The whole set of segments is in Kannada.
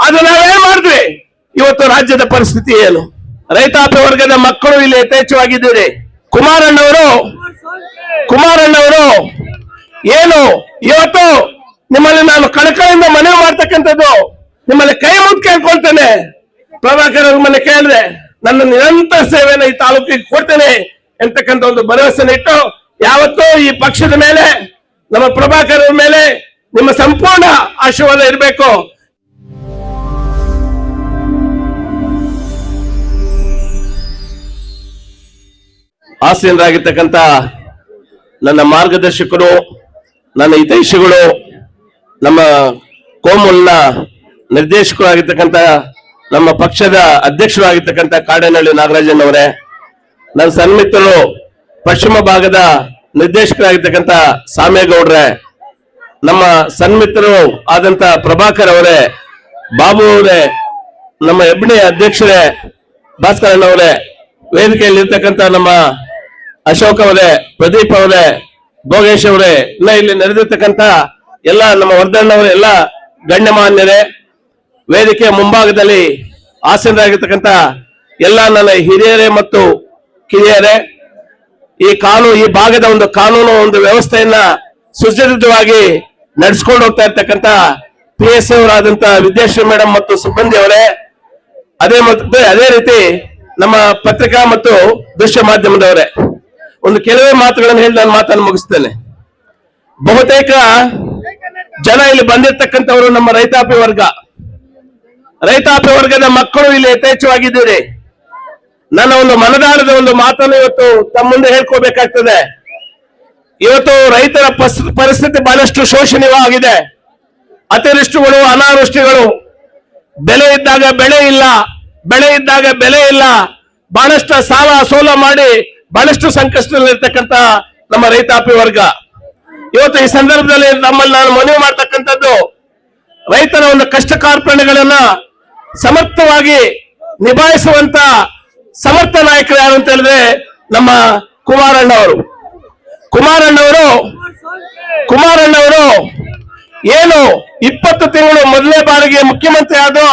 ಅದು ನಾವೇನ್ ಮಾಡಿದ್ವಿ? ಇವತ್ತು ರಾಜ್ಯದ ಪರಿಸ್ಥಿತಿ ಏನು? ರೈತಾಪಿ ವರ್ಗದ ಮಕ್ಕಳು ಇಲ್ಲಿ ಯಥೇಚ್ಛವಾಗಿದ್ದೀರಿ. ಕುಮಾರಣ್ಣವರು ಏನು ಇವತ್ತು ನಿಮ್ಮಲ್ಲಿ ನಾನು ಕಳಕಳಿಯಿಂದ ಮನವಿ ಮಾಡ್ತಕ್ಕಂಥದ್ದು, ನಿಮ್ಮಲ್ಲಿ ಕೈ ಮುದ್ದು ಕೇಳ್ಕೊಳ್ತೇನೆ. ಪ್ರಭಾಕರ್ ಅವ್ರ ಮನೆ ಕೇಳಿದ್ರೆ ನನ್ನ ನಿರಂತರ ಸೇವೆಯನ್ನು ಈ ತಾಲೂಕಿಗೆ ಕೊಡ್ತೇನೆ ಎಂತಕ್ಕಂಥ ಒಂದು ಭರವಸೆ ಇಟ್ಟು, ಯಾವತ್ತೂ ಈ ಪಕ್ಷದ ಮೇಲೆ, ನಮ್ಮ ಪ್ರಭಾಕರ್ ಅವ್ರ ಮೇಲೆ ನಿಮ್ಮ ಸಂಪೂರ್ಣ ಆಶೀರ್ವಾದ ಇರಬೇಕು. ಆಸೀನರಾಗಿರ್ತಕ್ಕಂಥ ನನ್ನ ಮಾರ್ಗದರ್ಶಕರು, ನನ್ನ ಹಿತೈಷಿಗಳು, ನಮ್ಮ ಕೋಮುಲ್ನ ನಿರ್ದೇಶಕರಾಗಿರ್ತಕ್ಕಂಥ ನಮ್ಮ ಪಕ್ಷದ ಅಧ್ಯಕ್ಷರಾಗಿರ್ತಕ್ಕಂಥ ಕಾಡೇನಹಳ್ಳಿ ನಾಗರಾಜಣ್ಣವರೇ, ನನ್ನ ಸನ್ಮಿತ್ರರು ಪಶ್ಚಿಮ ಭಾಗದ ನಿರ್ದೇಶಕರಾಗಿರ್ತಕ್ಕಂಥ ಸಾಮೇಗೌಡ್ರೆ, ನಮ್ಮ ಸನ್ಮಿತ್ರರು ಆದಂತ ಪ್ರಭಾಕರ್ ಅವರೇ, ಬಾಬು ಅವರೇ, ನಮ್ಮ ಹೆಬ್ಣಿ ಅಧ್ಯಕ್ಷರೇ ಭಾಸ್ಕರಣ್ಣವರೇ, ವೇದಿಕೆಯಲ್ಲಿ ಇರ್ತಕ್ಕಂಥ ನಮ್ಮ ಅಶೋಕ್ ಅವರೇ, ಪ್ರದೀಪ್ ಅವರೇ, ಭೋಗೇಶ್ ಅವರೇ, ಇನ್ನ ಇಲ್ಲಿ ನಡೆದಿರ್ತಕ್ಕಂಥ ಎಲ್ಲ ನಮ್ಮ ವರ್ಧಣ್ಣವರೇ, ಎಲ್ಲ ಗಣ್ಯಮಾನ್ಯರೇ, ವೇದಿಕೆಯ ಮುಂಭಾಗದಲ್ಲಿ ಆಸೀನರಾಗಿರ್ತಕ್ಕಂಥ ಎಲ್ಲ ನನ್ನ ಹಿರಿಯರೇ ಮತ್ತು ಕಿರಿಯರೇ, ಈ ಭಾಗದ ಒಂದು ಕಾನೂನು ಒಂದು ವ್ಯವಸ್ಥೆಯನ್ನ ಸುಸಜ್ಜಿತವಾಗಿ ನಡೆಸ್ಕೊಂಡು ಹೋಗ್ತಾ ಇರ್ತಕ್ಕಂಥ PSI ಅವರಾದಂತ ವಿದ್ಯಾಶ್ರೀ ಮೇಡಮ್ ಮತ್ತು ಸಿಬ್ಬಂದಿ ಅವರೇ, ಅದೇ ರೀತಿ ನಮ್ಮ ಪತ್ರಿಕಾ ಮತ್ತು ದೃಶ್ಯ ಮಾಧ್ಯಮದವರೇ, ಒಂದು ಕೆಲವೇ ಮಾತುಗಳನ್ನು ಹೇಳಿ ನಾನು ಮಾತನ್ನು ಮುಗಿಸ್ತೇನೆ. ಬಹುತೇಕ ಜನ ಇಲ್ಲಿ ಬಂದಿರ್ತಕ್ಕಂಥವರು ನಮ್ಮ ರೈತಾಪಿ ವರ್ಗದ ಮಕ್ಕಳು ಇಲ್ಲಿ ಯಥೇಚ್ಛವಾಗಿದ್ದೀರಿ. ನನ್ನ ಒಂದು ಮನದಾಳದ ಒಂದು ಮಾತನ್ನು ಇವತ್ತು ತಮ್ಮ ಮುಂದೆ ಹೇಳ್ಕೋಬೇಕಾಗ್ತದೆ. ಇವತ್ತು ರೈತರ ಪರಿಸ್ಥಿತಿ ಬಹಳಷ್ಟು ಶೋಷಣೀಯವಾಗಿದೆ. ಅತಿವೃಷ್ಟಿಗಳು, ಅನಾವೃಷ್ಟಿಗಳು, ಬೆಲೆ ಇದ್ದಾಗ ಬೆಳೆ ಇಲ್ಲ, ಬೆಳೆ ಇದ್ದಾಗ ಬೆಲೆ ಇಲ್ಲ, ಬಹಳಷ್ಟು ಸಾಲ ಸೋಲ ಮಾಡಿ ಬಹಳಷ್ಟು ಸಂಕಷ್ಟದಲ್ಲಿರ್ತಕ್ಕಂಥ ನಮ್ಮ ರೈತಾಪಿ ವರ್ಗ. ಇವತ್ತು ಈ ಸಂದರ್ಭದಲ್ಲಿ ನಮ್ಮಲ್ಲಿ ನಾನು ಮನವಿ ಮಾಡ್ತಕ್ಕಂಥದ್ದು, ರೈತರ ಒಂದು ಕಷ್ಟ ಕಾರ್ಪಣ್ಯಗಳನ್ನ ಸಮರ್ಥವಾಗಿ ನಿಭಾಯಿಸುವಂತ ಸಮರ್ಥ ನಾಯಕರು ಯಾರು ಅಂತ ಹೇಳಿದ್ರೆ ನಮ್ಮ ಕುಮಾರಣ್ಣವರು ಏನು 20 ತಿಂಗಳು ಮೊದಲನೇ ಬಾರಿಗೆ ಮುಖ್ಯಮಂತ್ರಿ ಆದ್ರು,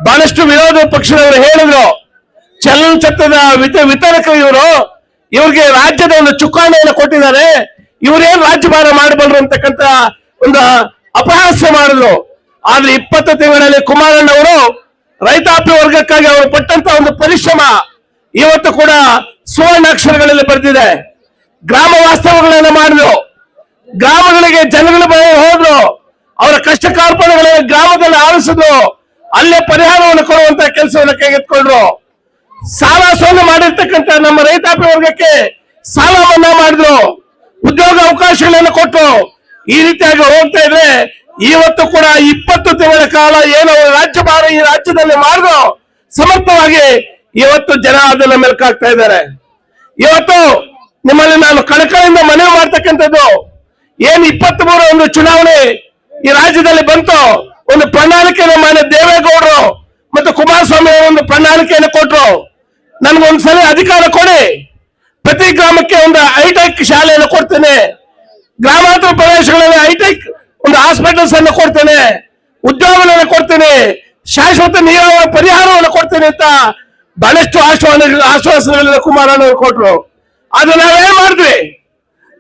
ಬಹಳಷ್ಟು ವಿರೋಧ ಪಕ್ಷದವರು ಹೇಳಿದ್ರು, ಚಲನಚಿತ್ರದ ವಿತರಕರು ಇವ್ರಿಗೆ ರಾಜ್ಯದ ಒಂದು ಚುಕ್ಕಾಣಿಯನ್ನು ಕೊಟ್ಟಿದ್ದಾರೆ, ಇವ್ರೇನು ರಾಜ್ಯಭಾರ ಮಾಡಬಲ್ಲರು ಅಂತಕ್ಕಂಥ ಒಂದು ಅಪಹಾಸ್ಯ ಮಾಡಿದ್ರು. ಆದ್ರೆ 20 ತಿಂಗಳಲ್ಲಿ ಕುಮಾರಣ್ಣವರು ರೈತಾಪಿ ವರ್ಗಕ್ಕಾಗಿ ಅವರು ಪಟ್ಟಂತ ಒಂದು ಪರಿಶ್ರಮ ಇವತ್ತು ಕೂಡ ಸುವರ್ಣಾಕ್ಷರಗಳಲ್ಲಿ ಬರೆದಿದೆ. ಗ್ರಾಮ ವಾಸ್ತವಗಳನ್ನು ಮಾಡಿದ್ರು, ಗ್ರಾಮಗಳಿಗೆ ಜನಗಳ ಬಳಿ ಹೋದ್ರು, ಅವರ ಕಷ್ಟ ಕಾರ್ಪಣ್ಯಗಳಿಗೆ ಗ್ರಾಮದಲ್ಲಿ ಆಲಿಸಿದ್ರು, ಅಲ್ಲೇ ಪರಿಹಾರವನ್ನು ಕೊಡುವಂತ ಕೆಲಸವನ್ನು ಕೈಗೆತ್ತಿಕೊಂಡ್ರು. ಸಾಲ ಸೋಲು ಮಾಡಿರ್ತಕ್ಕಂಥ ನಮ್ಮ ರೈತಾಪಿ ವರ್ಗಕ್ಕೆ ಸಾಲ ಮನ್ನಾ ಮಾಡಿದ್ರು, ಉದ್ಯೋಗ ಅವಕಾಶಗಳನ್ನು ಕೊಟ್ಟು ಈ ರೀತಿಯಾಗಿ ಹೋಗ್ತಾ ಇದ್ರೆ ಇವತ್ತು ಕೂಡ 20 ತಿಂಗಳ ಕಾಲ ಏನು ರಾಜ್ಯಭಾರ ಈ ರಾಜ್ಯದಲ್ಲಿ ಮಾಡಿದ್ರು ಸಮರ್ಥವಾಗಿ ಇವತ್ತು ಜನ ಅದನ್ನ ಮೆಲುಕಾಗ್ತಾ ಇದ್ದಾರೆ. ಇವತ್ತು ನಿಮ್ಮಲ್ಲಿ ನಾನು ಕಳಕಳಿಯಿಂದ ಮನವಿ ಮಾಡ್ತಕ್ಕಂಥದ್ದು, ಏನ್ 23 ಒಂದು ಚುನಾವಣೆ ಈ ರಾಜ್ಯದಲ್ಲಿ ಬಂತು, ಒಂದು ಪ್ರಣಾಳಿಕೆಯನ್ನು ಮಾನ್ಯ ದೇವೇಗೌಡರು ಮತ್ತು ಕುಮಾರಸ್ವಾಮಿ ಒಂದು ಪ್ರಣಾಳಿಕೆಯನ್ನು ಕೊಟ್ಟರು. ನನ್ಗೊಂದ್ಸಲ ಅಧಿಕಾರ ಕೊಡಿ, ಪ್ರತಿ ಗ್ರಾಮಕ್ಕೆ ಒಂದು ಹೈಟೆಕ್ ಶಾಲೆಯನ್ನು ಕೊಡ್ತೇನೆ, ಗ್ರಾಮಾಂತರ ಪ್ರದೇಶಗಳಲ್ಲಿ ಹೈಟೆಕ್ ಒಂದು ಹಾಸ್ಪಿಟಲ್ಸ್ ಅನ್ನು ಕೊಡ್ತೇನೆ, ಉದ್ಯೋಗಗಳನ್ನು ಕೊಡ್ತೇನೆ, ಶಾಶ್ವತ ನೀರಾವರಿ ಪರಿಹಾರವನ್ನು ಕೊಡ್ತೇನೆ ಅಂತ ಬಹಳಷ್ಟು ಆಶ್ವಾಸನೆಗಳನ್ನ ಕುಮಾರಣ್ಣವರು ಕೊಟ್ರು. ಅದು ನಾವೇನ್ ಮಾಡಿದ್ವಿ?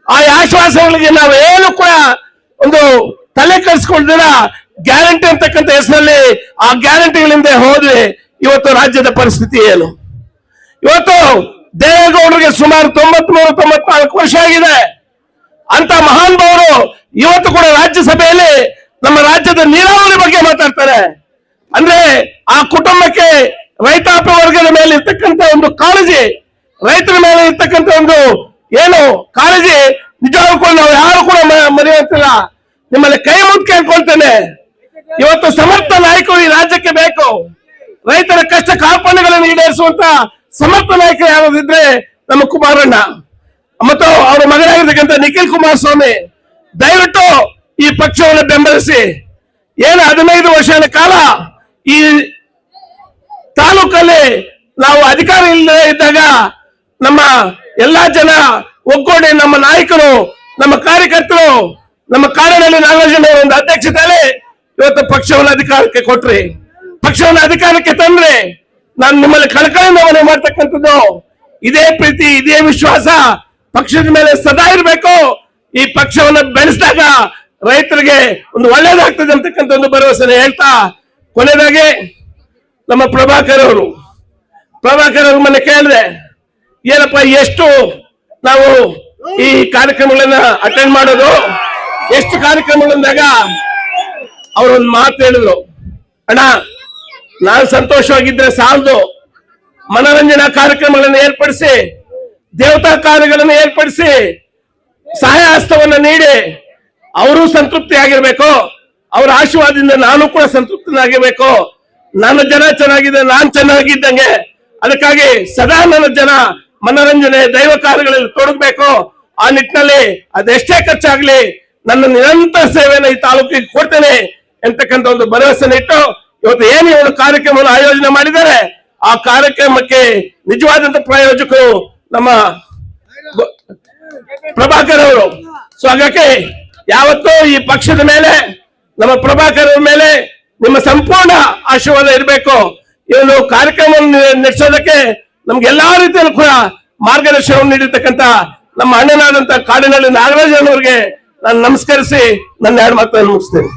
ಆ ಆಶ್ವಾಸನೆಗಳಿಗೆ ನಾವೇನು ಕೂಡ ಒಂದು ತಲೆ ಕೆಡಿಸ್ಕೊಳ್ದಿರ ಗ್ಯಾರಂಟಿ ಅಂತಕ್ಕಂಥ ಹೆಸರಲ್ಲಿ ಆ ಗ್ಯಾರಂಟಿಗಳಿಂದ ಹೋದ್ವಿ. ಇವತ್ತು ರಾಜ್ಯದ ಪರಿಸ್ಥಿತಿ ಏನು? ಇವತ್ತು ದೇವೇಗೌಡರಿಗೆ ಸುಮಾರು 93-94 ವರ್ಷ ಆಗಿದೆ. ಅಂತ ಮಹಾನ್ ಭಾವರು ಇವತ್ತು ಕೂಡ ರಾಜ್ಯಸಭೆಯಲ್ಲಿ ನಮ್ಮ ರಾಜ್ಯದ ನೀರಾವರಿ ಬಗ್ಗೆ ಮಾತಾಡ್ತಾರೆ. ಅಂದ್ರೆ ಆ ಕುಟುಂಬಕ್ಕೆ ರೈತಾಪಿ ವರ್ಗದ ಮೇಲೆ ಇರ್ತಕ್ಕಂಥ ಒಂದು ಕಾಳಜಿ, ರೈತರ ಮೇಲೆ ಇರ್ತಕ್ಕಂಥ ಒಂದು ಏನು ಕಾಳಜಿ ನಿಜವಾಗ್ಲೂ ನಾವು ಯಾರು ಕೂಡ ಮರೆಯುವಂತಿಲ್ಲ. ನಿಮ್ಮಲ್ಲಿ ಕೈ ಮುದ್ದು ಕೇಳ್ಕೊಳ್ತೇನೆ, ಇವತ್ತು ಸಮರ್ಥ ನಾಯಕರು ಈ ರಾಜ್ಯಕ್ಕೆ ಬೇಕು. ರೈತರ ಕಷ್ಟ ಕಾರ್ಪಣ್ಯಗಳನ್ನು ಈಡೇರಿಸುವಂತ ಸಮರ್ಥ ನಾಯಕ ಯಾರಾದಿದ್ರೆ ನಮ್ಮ ಕುಮಾರಣ್ಣ ಮತ್ತು ಅವರ ಮಗನಾಗಿರ್ತಕ್ಕಂಥ ನಿಖಿಲ್ ಕುಮಾರಸ್ವಾಮಿ. ದಯವಿಟ್ಟು ಈ ಪಕ್ಷವನ್ನು ಬೆಂಬಲಿಸಿ. ಏನು 15 ವರ್ಷಗಳ ಕಾಲ ಈ ತಾಲೂಕಲ್ಲಿ ನಾವು ಅಧಿಕಾರ ಇಲ್ಲದೆ ಇದ್ದಾಗ ನಮ್ಮ ಎಲ್ಲಾ ಜನ ಒಗ್ಗೂಡಿ ನಮ್ಮ ನಾಯಕರು, ನಮ್ಮ ಕಾರ್ಯಕರ್ತರು, ನಮ್ಮ ಕಾಡೇನಹಳ್ಳಿ ನಾಗರಾಜಣ್ಣ ಒಂದು ಅಧ್ಯಕ್ಷತೆಯಲ್ಲಿ ಇವತ್ತು ಪಕ್ಷವನ್ನು ಅಧಿಕಾರಕ್ಕೆ ಕೊಟ್ರಿ. ಪಕ್ಷವನ್ನು ಅಧಿಕಾರಕ್ಕೆ ತಂದ್ರೆ ನಾನು ನಿಮ್ಮಲ್ಲಿ ಕಳಕಳಿಯಿಂದ ಮನೆ ಮಾಡ್ತಕ್ಕಂಥದ್ದು ಇದೇ ಪ್ರೀತಿ ಇದೇ ವಿಶ್ವಾಸ ಪಕ್ಷದ ಮೇಲೆ ಸದಾ ಇರಬೇಕು. ಈ ಪಕ್ಷವನ್ನು ಬೆಳೆಸಿದಾಗ ರೈತರಿಗೆ ಒಂದು ಒಳ್ಳೇದಾಗ್ತದೆ ಅಂತಕ್ಕಂಥ ಒಂದು ಭರವಸೆನ ಹೇಳ್ತಾ ಕೊನೆಯದಾಗಿ ನಮ್ಮ ಪ್ರಭಾಕರ್ ಅವರು ಮೊನ್ನೆ ಕೇಳಿದ್ರೆ ಏನಪ್ಪ ಎಷ್ಟು ನಾವು ಈ ಕಾರ್ಯಕ್ರಮಗಳನ್ನ ಅಟೆಂಡ್ ಮಾಡೋದು, ಎಷ್ಟು ಕಾರ್ಯಕ್ರಮಗಳಿಂದಾಗ ಅವರೊಂದು ಮಾತು ಹೇಳಿದ್ರು, ಅಣ್ಣ ನಾನು ಸಂತೋಷವಾಗಿದ್ರೆ ಸಾಲದು, ಮನರಂಜನಾ ಕಾರ್ಯಕ್ರಮಗಳನ್ನು ಏರ್ಪಡಿಸಿ, ದೇವತಾ ಕಾರ್ಯಗಳನ್ನು ಏರ್ಪಡಿಸಿ, ಸಹಾಯ ಹಸ್ತವನ್ನು ನೀಡಿ ಅವರು ಸಂತೃಪ್ತಿ ಆಗಿರ್ಬೇಕು, ಅವರ ಆಶೀರ್ವಾದದಿಂದ ನಾನು ಕೂಡ ಸಂತೃಪ್ತನಾಗಿರ್ಬೇಕು. ನನ್ನ ಜನ ಚೆನ್ನಾಗಿದೆ, ನಾನ್ ಚೆನ್ನಾಗಿದ್ದಂಗೆ. ಅದಕ್ಕಾಗಿ ಸದಾ ನನ್ನ ಜನ ಮನರಂಜನೆ ದೈವ ಕಾರ್ಯಗಳಲ್ಲಿ ತೊಡಗಬೇಕು. ಆ ನಿಟ್ಟಿನಲ್ಲಿ ಅದೆಷ್ಟೇ ಖರ್ಚಾಗ್ಲಿ ನನ್ನ ನಿರಂತರ ಸೇವೆಯನ್ನು ಈ ತಾಲೂಕಿಗೆ ಕೊಡ್ತೇನೆ ಎಂತಕ್ಕಂಥ ಒಂದು ಭರವಸೆ ಇಟ್ಟು ಇವತ್ತು ಏನು ಒಂದು ಕಾರ್ಯಕ್ರಮವನ್ನು ಆಯೋಜನೆ ಮಾಡಿದ್ದಾರೆ, ಆ ಕಾರ್ಯಕ್ರಮಕ್ಕೆ ನಿಜವಾದಂತ ಪ್ರಾಯೋಜಕರು ನಮ್ಮ ಪ್ರಭಾಕರ್ ಅವರು. ಸೊ ಹಾಗಾಗಿ ಯಾವತ್ತೂ ಈ ಪಕ್ಷದ ಮೇಲೆ ನಮ್ಮ ಪ್ರಭಾಕರ್ ಅವರ ಮೇಲೆ ನಿಮ್ಮ ಸಂಪೂರ್ಣ ಆಶೀರ್ವಾದ ಇರಬೇಕು. ಈ ಒಂದು ಕಾರ್ಯಕ್ರಮವನ್ನು ನಡೆಸೋದಕ್ಕೆ ನಮ್ಗೆ ಎಲ್ಲಾ ರೀತಿಯಲ್ಲೂ ಕೂಡ ಮಾರ್ಗದರ್ಶನವನ್ನು ನೀಡಿರ್ತಕ್ಕಂಥ ನಮ್ಮ ಅಣ್ಣನಾದಂತ ಕಾಡಿನಲ್ಲಿ ನಾಗರಾಜ್ ಅವರಿಗೆ ನಾನು ನಮಸ್ಕರಿಸಿ ನನ್ನ ಎರಡು ಮಾತನ್ನು ಮುಗಿಸ್ತೇನೆ.